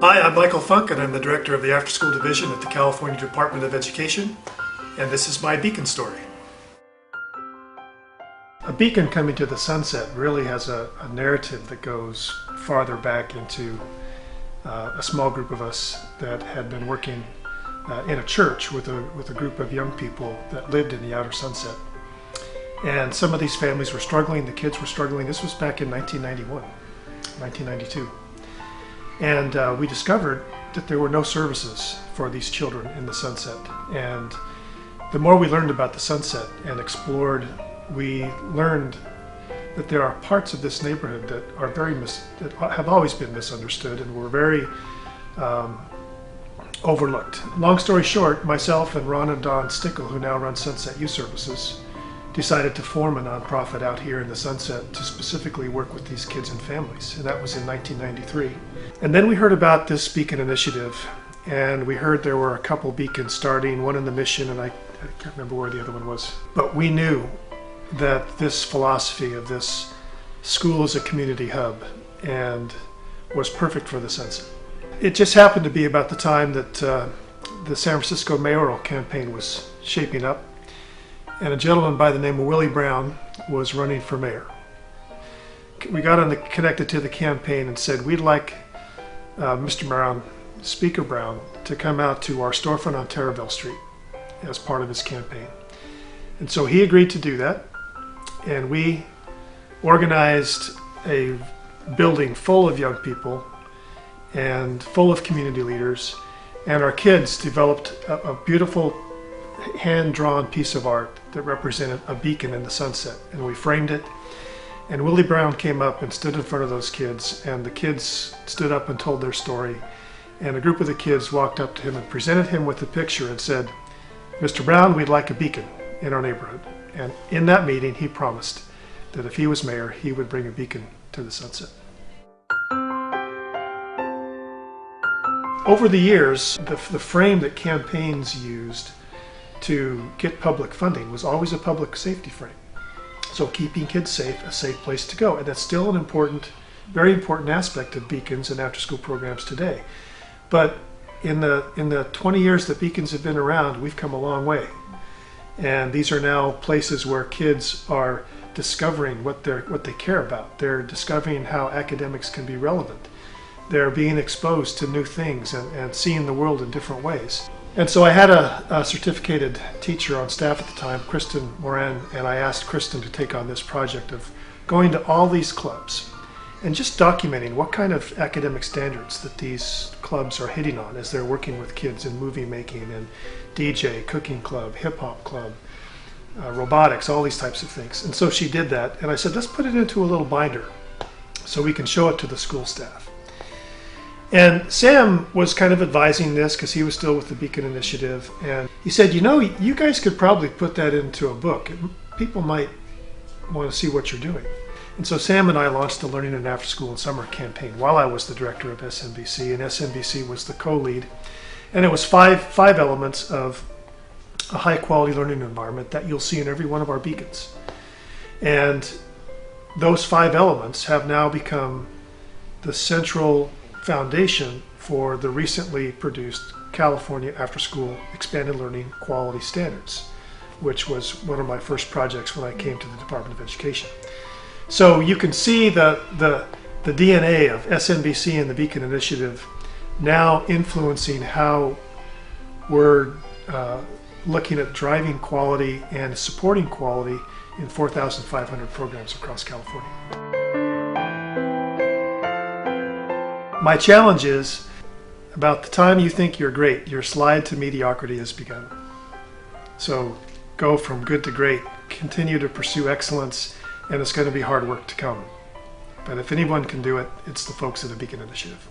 Hi, I'm Michael Funk, and I'm the director of the Afterschool Division at the California Department of Education, and this is my beacon story. A beacon coming to the sunset really has a narrative that goes farther back into a small group of us that had been working in a church with a group of young people that lived in the outer sunset. And some of these families were struggling, the kids were struggling. This was back in 1991, 1992. And we discovered that there were no services for these children in the sunset. And the more we learned about the sunset and explored, we learned that there are parts of this neighborhood that are that have always been misunderstood and were very overlooked. Long story short, myself and Ron and Don Stickle, who now run Sunset Youth Services, decided to form a nonprofit out here in the Sunset to specifically work with these kids and families, and that was in 1993. And then we heard about this beacon initiative, and we heard there were a couple beacons starting, one in the Mission, and I can't remember where the other one was. But we knew that this philosophy of this school as a community hub and was perfect for the Sunset. It just happened to be about the time that the San Francisco mayoral campaign was shaping up, and a gentleman by the name of Willie Brown was running for mayor. We got connected to the campaign and said, we'd like Mr. Brown, Speaker Brown, to come out to our storefront on Terraville Street as part of his campaign. And so he agreed to do that, and we organized a building full of young people and full of community leaders, and our kids developed a beautiful hand-drawn piece of art that represented a beacon in the sunset, and we framed it. And Willie Brown came up and stood in front of those kids, and the kids stood up and told their story, and a group of the kids walked up to him and presented him with a picture and said, "Mr. Brown, we'd like a beacon in our neighborhood." And in that meeting he promised that if he was mayor, he would bring a beacon to the sunset. Over the years, the frame that campaigns used to get public funding was always a public safety frame. So keeping kids safe, a safe place to go. And that's still an important, very important aspect of beacons and after-school programs today. But in the 20 years that beacons have been around, we've come a long way. And these are now places where kids are discovering what they care about. They're discovering how academics can be relevant. They're being exposed to new things and seeing the world in different ways. And so I had a certificated teacher on staff at the time, Kristen Moran, and I asked Kristen to take on this project of going to all these clubs and just documenting what kind of academic standards that these clubs are hitting on as they're working with kids in movie making and DJ, cooking club, hip hop club, robotics, all these types of things. And so she did that, and I said, let's put it into a little binder so we can show it to the school staff. And Sam was kind of advising this because he was still with the Beacon Initiative, and he said, you know, you guys could probably put that into a book. People might want to see what you're doing. And so Sam and I launched the Learning and After School and Summer campaign while I was the director of SMBC, and SMBC was the co-lead. And it was five elements of a high-quality learning environment that you'll see in every one of our beacons. And those 5 elements have now become the central foundation for the recently produced California After School Expanded Learning Quality Standards, which was one of my first projects when I came to the Department of Education. So you can see the DNA of SMBC and the Beacon Initiative now influencing how we're looking at driving quality and supporting quality in 4,500 programs across California. My challenge is, about the time you think you're great, your slide to mediocrity has begun. So go from good to great, continue to pursue excellence, and it's going to be hard work to come. But if anyone can do it, it's the folks at the Beacon Initiative.